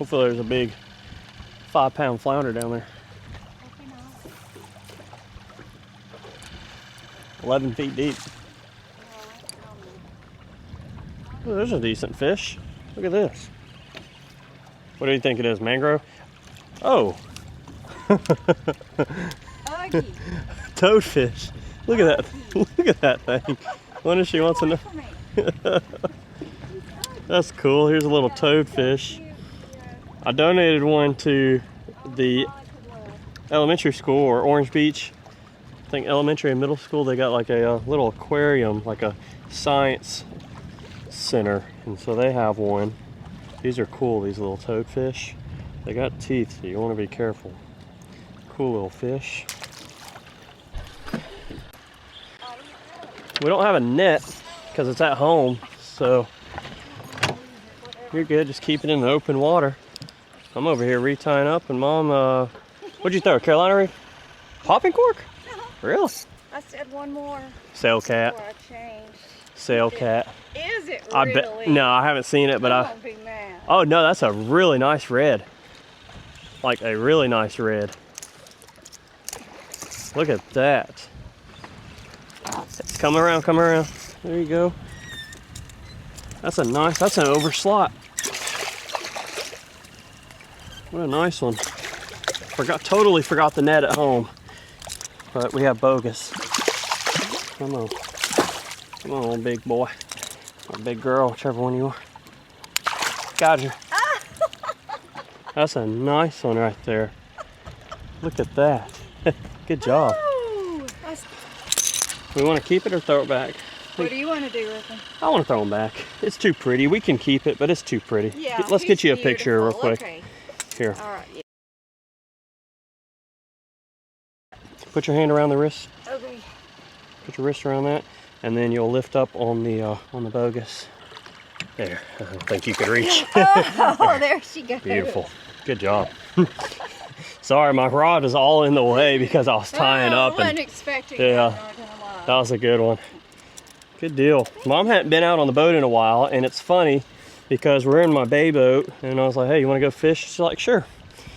Hopefully there's a big 5-pound flounder down there. 11 feet deep. Oh, there's a decent fish. Look at this. What do you think it is? Mangrove? Oh. Toadfish. Look at that. Look at that thing. I wonder if she wants to know. That's cool. Here's a little toadfish. I donated one to the elementary school, or Orange Beach. I think elementary and middle school, they got like a little aquarium, like a science center. And so they have one. These are cool, these little toadfish. They got teeth, so you want to be careful. Cool little fish. We don't have a net because it's at home, so you're good. Just keep it in the open water. I'm over here retying up, and Mom, what'd you throw? Carolina Reef? Popping cork? Really? I said one more. Sail cat. Before I changed. Sail cat. Is it really? I bet. No, I haven't seen it, but Don't be mad. Oh no, that's a really nice red. Like a really nice red. Look at that. Come around, come around. There you go. That's a nice, that's an overslot. What a nice one. Totally forgot the net at home. But we have bogus. Come on. Come on, little big boy. Or big girl, whichever one you are. Got you. That's a nice one right there. Look at that. Good job. Ooh, We want to keep it or throw it back? what do you want to do with them? I want to throw them back. It's too pretty. We can keep it, but it's too pretty. Yeah, Let's get you a beautiful. picture real quick. Okay. Here. All right. Yeah. Put your hand around the wrist. Okay. Put your wrist around that, and then you'll lift up on the bogus. There. I don't think you could reach. Oh, there she goes. Beautiful. Good job. Sorry, my rod is all in the way because I was tying up. I wasn't expecting yeah, that, not gonna lie. that was a good one. Good deal. Mom hadn't been out on the boat in a while, and it's funny because we're in my bay boat, and I was like, hey, you want to go fish? She's like, sure.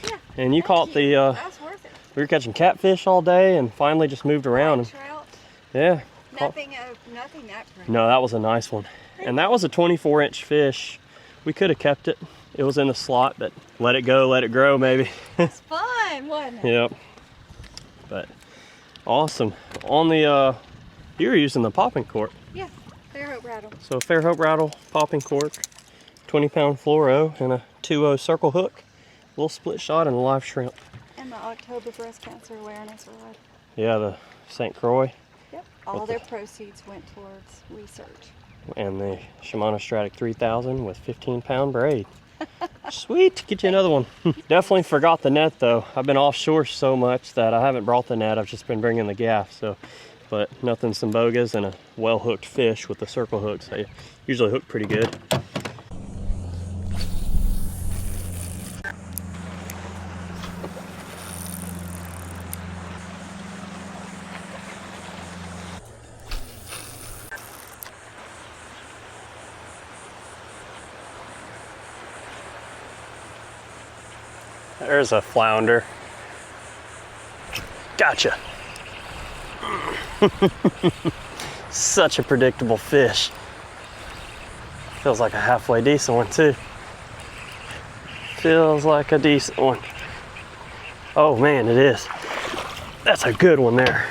Yeah, and you caught the, that's worth it. we were catching catfish all day and finally just moved around. And, Trout, yeah. nothing that pretty. No, that was a nice one. And that was a 24-inch fish. We could have kept it. It was in the slot, but let it go, let it grow maybe. It's fun, wasn't it? Yep. But awesome. On the, you were using the popping cork. Yeah, Fairhope rattle. So Fairhope rattle, popping cork, 20-pound fluoro, and a 2-0 circle hook, a little split shot, and a live shrimp. And the October Breast Cancer Awareness Rod. Yeah, the St. Croix. Yep, all their proceeds went towards research. And the Shimano Stradic 3000 with 15-pound braid. Sweet, get you another one. Definitely forgot the net though. I've been offshore so much that I haven't brought the net. I've just been bringing the gaff. So, but nothing some bogas and a well-hooked fish with the circle hooks. They usually hook pretty good. There's a flounder. Gotcha. Such a predictable fish. Feels like a halfway decent one too. Feels like a decent one. Oh man, it is. That's a good one there.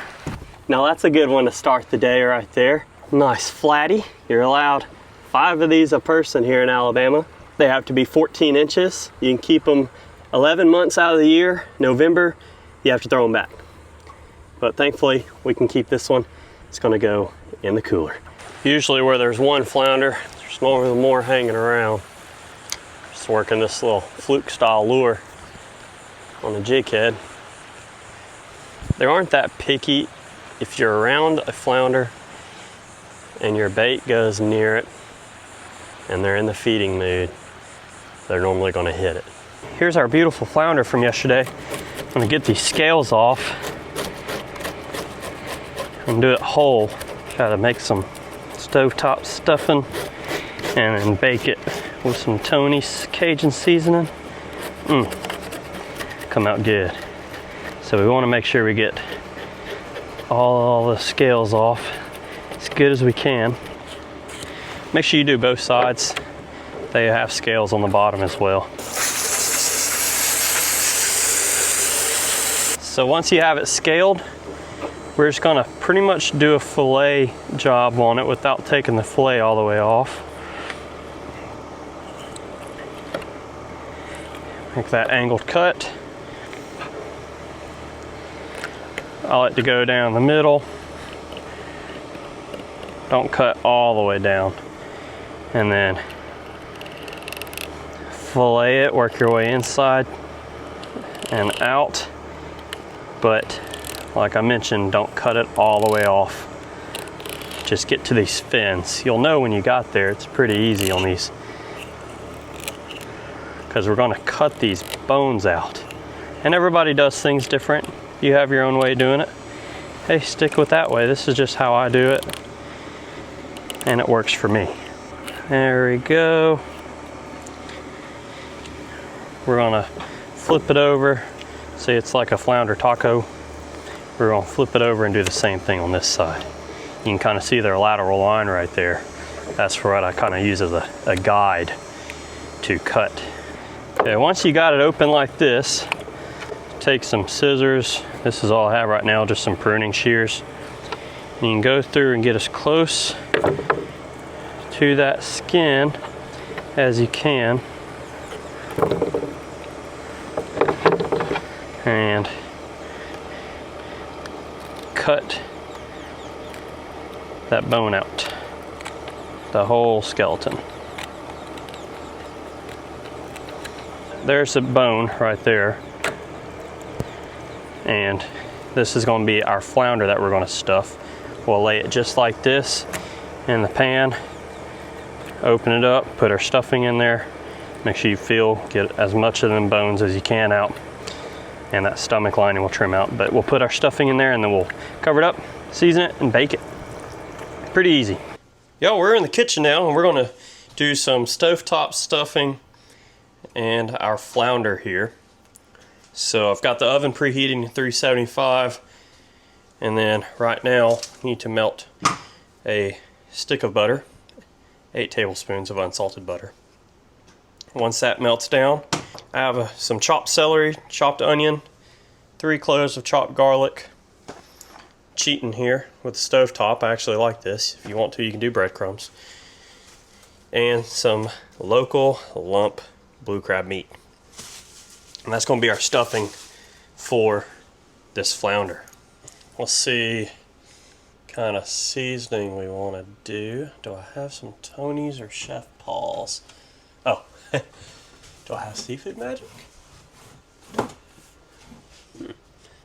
Now that's a good one to start the day right there. Nice flatty. You're allowed 5 of these a person here in Alabama. They have to be 14 inches. You can keep them 11 months out of the year. November, you have to throw them back. But thankfully, we can keep this one. It's gonna go in the cooler. Usually where there's one flounder, there's more hanging around. Just working this little fluke style lure on a jig head. They aren't that picky. If you're around a flounder and your bait goes near it and they're in the feeding mood, they're normally gonna hit it. Here's our beautiful flounder from yesterday. I'm gonna get these scales off and do it whole. Try to make some stovetop stuffing and then bake it with some Tony's Cajun seasoning come out good. So we want to make sure we get all the scales off as good as we can. Make sure you do both sides. They have scales on the bottom as well. So once you have it scaled, we're just gonna pretty much do a fillet job on it without taking the fillet all the way off. Make that angled cut. I like to go down the middle. Don't cut all the way down. And then fillet it, work your way inside and out. But like I mentioned, don't cut it all the way off. Just get to these fins. You'll know when you got there, it's pretty easy on these, because we're gonna cut these bones out. And everybody does things different. You have your own way of doing it. Hey, stick with that way. This is just how I do it. And it works for me. There we go. We're gonna flip it over. See, it's like a flounder taco. We're gonna flip it over and do the same thing on this side. You can kind of see their lateral line right there. That's what I kind of use as a guide to cut. Okay, once you got it open like this, take some scissors. This is all I have right now, just some pruning shears. And you can go through and get as close to that skin as you can. And cut that bone out, the whole skeleton. There's the bone right there. And this is going to be our flounder that we're going to stuff. We'll lay it just like this in the pan, open it up, put our stuffing in there. Make sure you get as much of them bones as you can out, and that stomach lining will trim out. But we'll put our stuffing in there and then we'll cover it up, season it, and bake it. Pretty easy. Yo, we're in the kitchen now and we're gonna do some stovetop stuffing and our flounder here. So I've got the oven preheating to 375, and then right now I need to melt a stick of butter, 8 tablespoons of unsalted butter. Once that melts down, I have some chopped celery, chopped onion, 3 cloves of chopped garlic. Cheating here with the stovetop, I actually like this. If you want to, you can do breadcrumbs. And some local lump blue crab meat. And that's going to be our stuffing for this flounder. Let's see kind of seasoning we want to do. Do I have some Tony's or Chef Paul's? Oh, do I have Seafood Magic?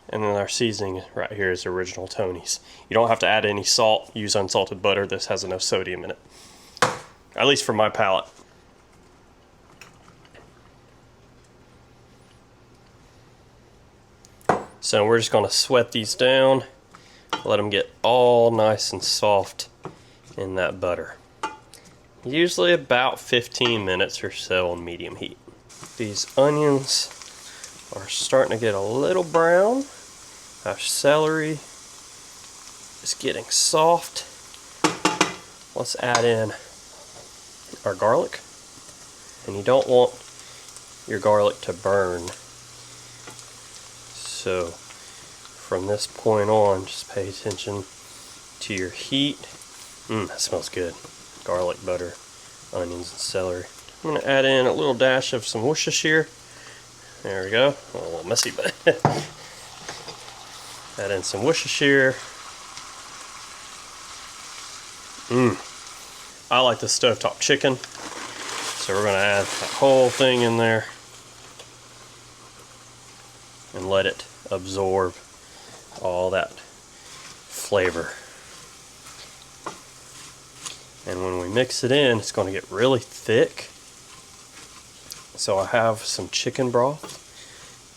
And then our seasoning right here is original Tony's. You don't have to add any salt. Use unsalted butter. This has no sodium in it. At least for my palate. So we're just going to sweat these down. Let them get all nice and soft in that butter. Usually about 15 minutes or so on medium heat. These onions are starting to get a little brown. Our celery is getting soft. Let's add in our garlic. And you don't want your garlic to burn. So from this point on, just pay attention to your heat. That smells good. Garlic, butter, onions, and celery. I'm going to add in a little dash of some Worcestershire. There we go. A little messy, but add in some Worcestershire. I like the stovetop chicken, so we're going to add that whole thing in there and let it absorb all that flavor. And when we mix it in, it's going to get really thick. So I have some chicken broth.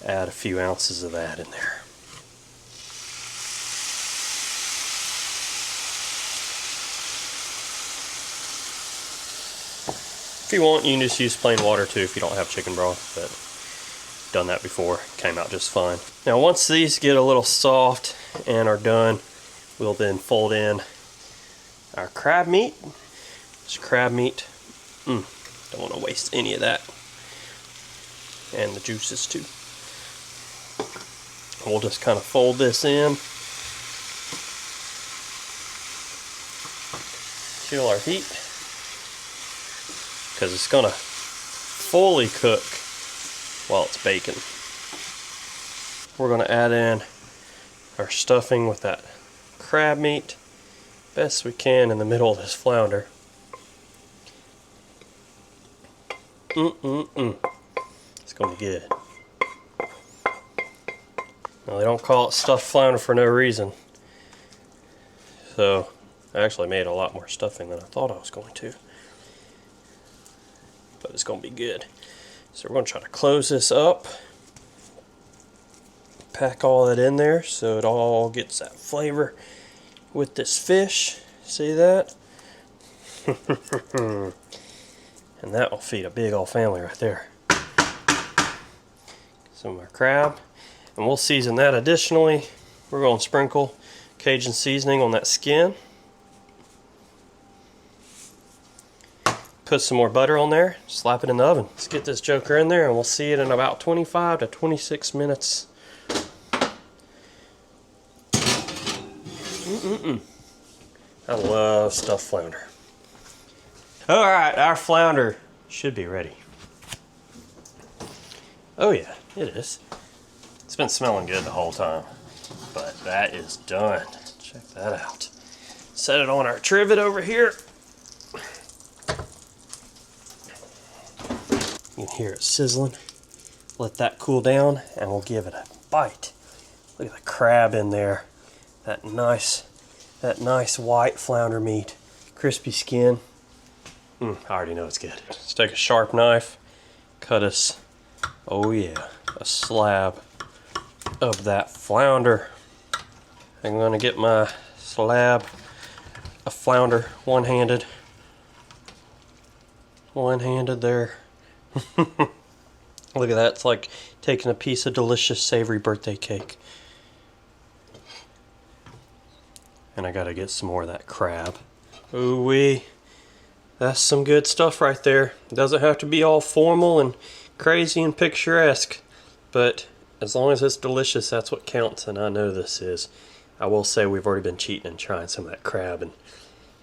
Add a few ounces of that in there. If you want, you can just use plain water too if you don't have chicken broth, but Done that before, came out just fine. Now once these get a little soft and are done, we'll then fold in our crab meat. This crab meat, don't want to waste any of that. And the juices too. We'll just kind of fold this in. Chill our heat, because it's gonna fully cook while it's baking. We're gonna add in our stuffing with that crab meat best we can in the middle of this flounder. It's gonna be good. Now they don't call it stuffed flounder for no reason. So I actually made a lot more stuffing than I thought I was going to. But it's gonna be good. So we're gonna try to close this up. Pack all that in there so it all gets that flavor with this fish. See that? And that will feed a big old family right there. Some of our crab. And we'll season that additionally. We're going to sprinkle Cajun seasoning on that skin. Put some more butter on there, slap it in the oven. Let's get this joker in there and we'll see it in about 25 to 26 minutes. I love stuffed flounder. All right, our flounder should be ready. Oh yeah, it is. It's been smelling good the whole time, but that is done. Check that out. Set it on our trivet over here. You can hear it sizzling. Let that cool down and we'll give it a bite. Look at the crab in there. That nice white flounder meat. Crispy skin. I already know it's good. Let's take a sharp knife, cut us, oh yeah, a slab of that flounder. I'm gonna get my slab of flounder one-handed. One-handed there. Look at that, it's like taking a piece of delicious savory birthday cake. And I gotta get some more of that crab. Ooh wee. That's some good stuff right there. It doesn't have to be all formal and crazy and picturesque, but as long as it's delicious, that's what counts, and I know this is. I will say we've already been cheating and trying some of that crab, and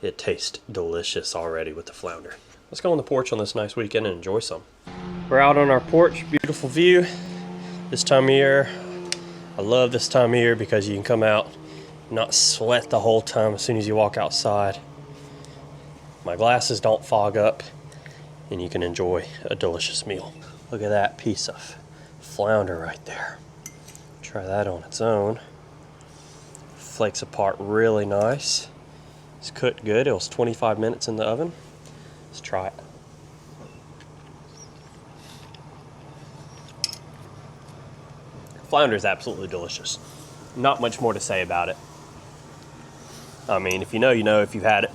it tastes delicious already with the flounder. Let's go on the porch on this nice weekend and enjoy some. We're out on our porch, beautiful view. This time of year, I love this time of year because you can come out, not sweat the whole time as soon as you walk outside. My glasses don't fog up, and you can enjoy a delicious meal. Look at that piece of flounder right there. Try that on its own. Flakes apart really nice. It's cooked good. It was 25 minutes in the oven. Let's try it. Flounder is absolutely delicious. Not much more to say about it. I mean, if you know, you know. If you've had it.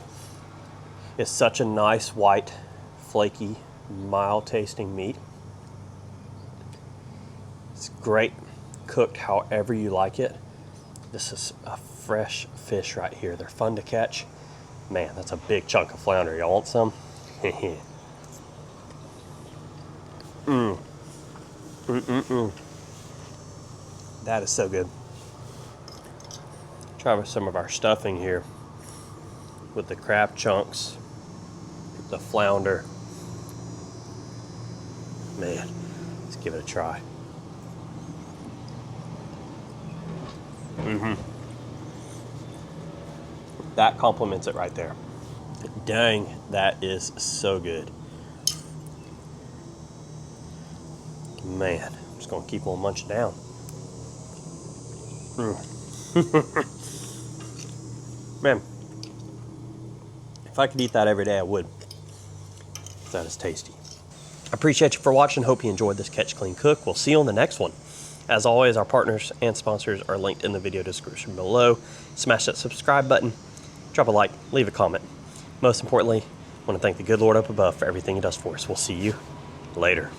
It's such a nice, white, flaky, mild tasting meat. It's great cooked however you like it. This is a fresh fish right here. They're fun to catch. Man, that's a big chunk of flounder. Y'all want some? That is so good. Try with some of our stuffing here with the crab chunks, the flounder. Man, let's give it a try. That complements it right there. Dang, that is so good. Man, I'm just gonna keep on munching down. Man, if I could eat that every day, I would. That is tasty. I appreciate you for watching. Hope you enjoyed this Catch Clean Cook. We'll see you on the next one. As always, our partners and sponsors are linked in the video description below. Smash that subscribe button, drop a like, leave a comment. Most importantly, I want to thank the good Lord up above for everything he does for us. We'll see you later.